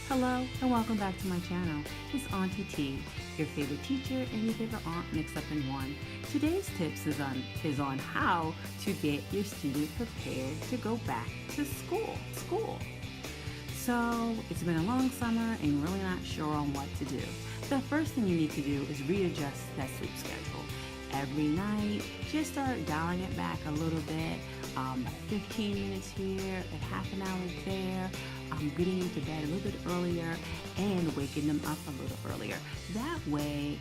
Hello and welcome back to my channel. It's Auntie T, your favorite teacher and your favorite aunt mixed up in one. Today's tips is on how to get your student prepared to go back to school. So it's been a long summer and you're really not sure on what to do. The first thing you need to do is readjust that sleep schedule. Every night, just start dialing it back a little bit, 15 minutes here and half an hour there, getting into bed a little bit earlier and waking them up a little earlier. That way,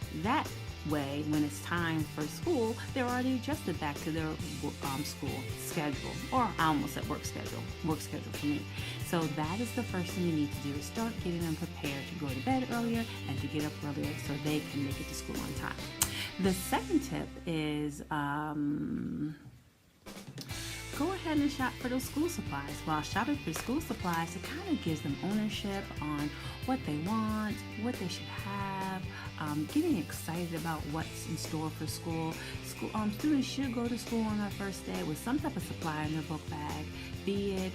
when it's time for school, they're already adjusted back to their school schedule, or I almost said work schedule for me. So that is the first thing you need to do, is start getting them prepared to go to bed earlier and to get up earlier so they can make it to school on time. The second tip is go ahead and shop for those school supplies. While shopping for school supplies, it kind of gives them ownership on what they want, what they should have, getting excited about what's in store for school. Students should go to school on their first day with some type of supply in their book bag, be it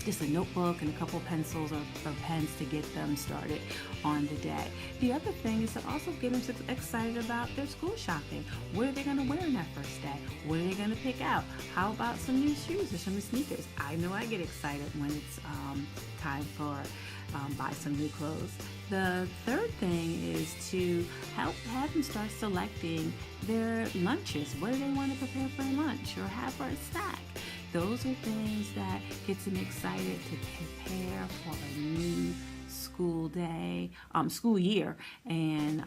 just a notebook and a couple pencils or pens to get them started on the day. The other thing is to also get them excited about their school shopping. What are they going to wear on that first day? What are they going to pick out? How about some new shoes or some new sneakers? I know I get excited when it's time for buy some new clothes. The third thing is to have them start selecting their lunches. What do they want to prepare for lunch or have for a snack? Those are things that gets them excited to prepare for a new school day, school year, and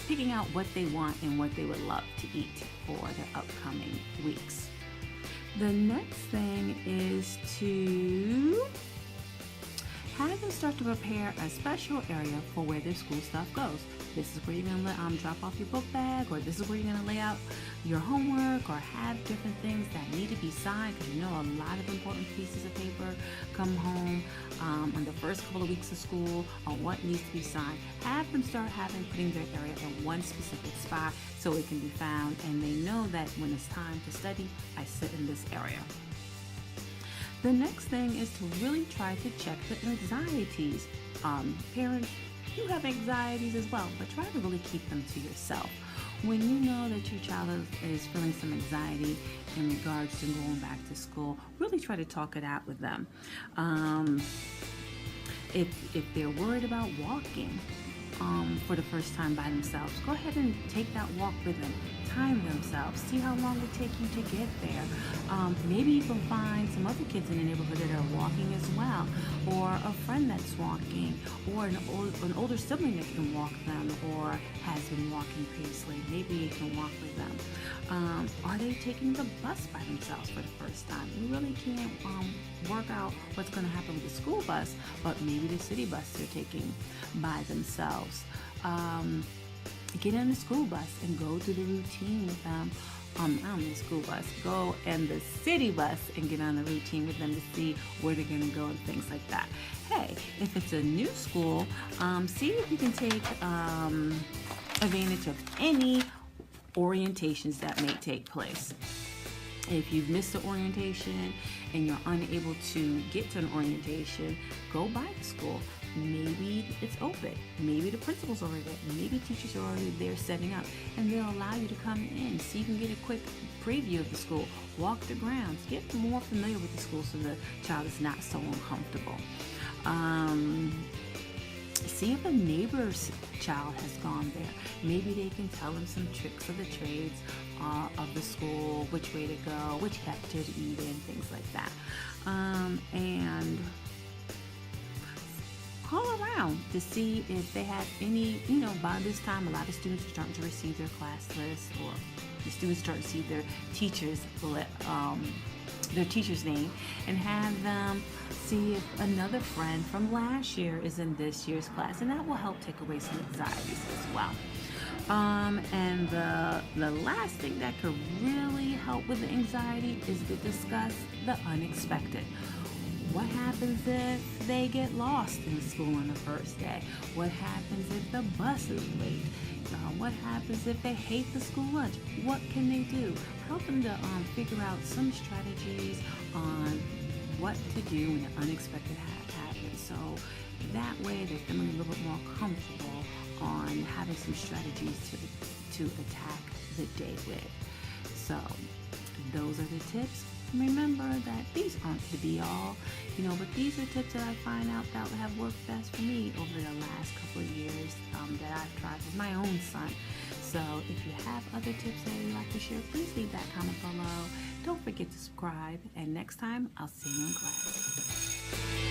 picking out what they want and what they would love to eat for the upcoming weeks. The next thing is to have them start to prepare a special area for where their school stuff goes. This is where you're going to drop off your book bag, or this is where you're going to lay out your homework, or have different things that need to be signed, because you know a lot of important pieces of paper come home on the first couple of weeks of school on what needs to be signed. Have them start putting their area in one specific spot so it can be found, and they know that when it's time to study, I sit in this area. The next thing is to really try to check the anxieties. Parents, you have anxieties as well, but try to really keep them to yourself. When you know that your child is feeling some anxiety in regards to going back to school, really try to talk it out with them. If they're worried about walking for the first time by themselves, go ahead and take that walk with them. Time themselves. See how long it takes you to get there. Maybe you can find some other kids in the neighborhood that are walking as well, or a friend that's walking, or an older sibling that can walk them or has been walking previously. Maybe you can walk with them. Are they taking the bus by themselves for the first time? You really can't work out what's going to happen with the school bus, but maybe the city bus they're taking by themselves. Get in the school bus and go through the routine with them. The school bus. Go in the city bus and get on the routine with them to see where they're going to go and things like that. Hey, if it's a new school, see if you can take advantage of any orientations that may take place. If you've missed the orientation and you're unable to get to an orientation, go by the school. Maybe it's open. Maybe the principal's already there. Maybe teachers are already there setting up, and they'll allow you to come in so you can get a quick preview of the school, walk the grounds, get more familiar with the school so the child is not so uncomfortable. See if a neighbor's child has gone there. Maybe they can tell them some tricks of the trades of the school, which way to go, which cafeteria to eat in, things like that. And call around to see if they have any, by this time a lot of students are starting to receive their class list, or the students start to receive their teacher's name, and have them see if another friend from last year is in this year's class, and that will help take away some anxieties as well. And the last thing that could really help with the anxiety is to discuss the unexpected. What happens if they get lost in school on the first day? What happens if the bus is late? What happens if they hate the school lunch? What can they do? Help them to figure out some strategies on what to do when the unexpected happens. So that way they're feeling a little bit more comfortable on having some strategies to attack the day with. So those are the tips. Remember that these aren't the be all, but these are tips that I find out that have worked best for me over the last couple of years that I've tried with my own son. So if you have other tips that you'd like to share, please leave that comment below. Don't forget to subscribe, and next time I'll see you in class.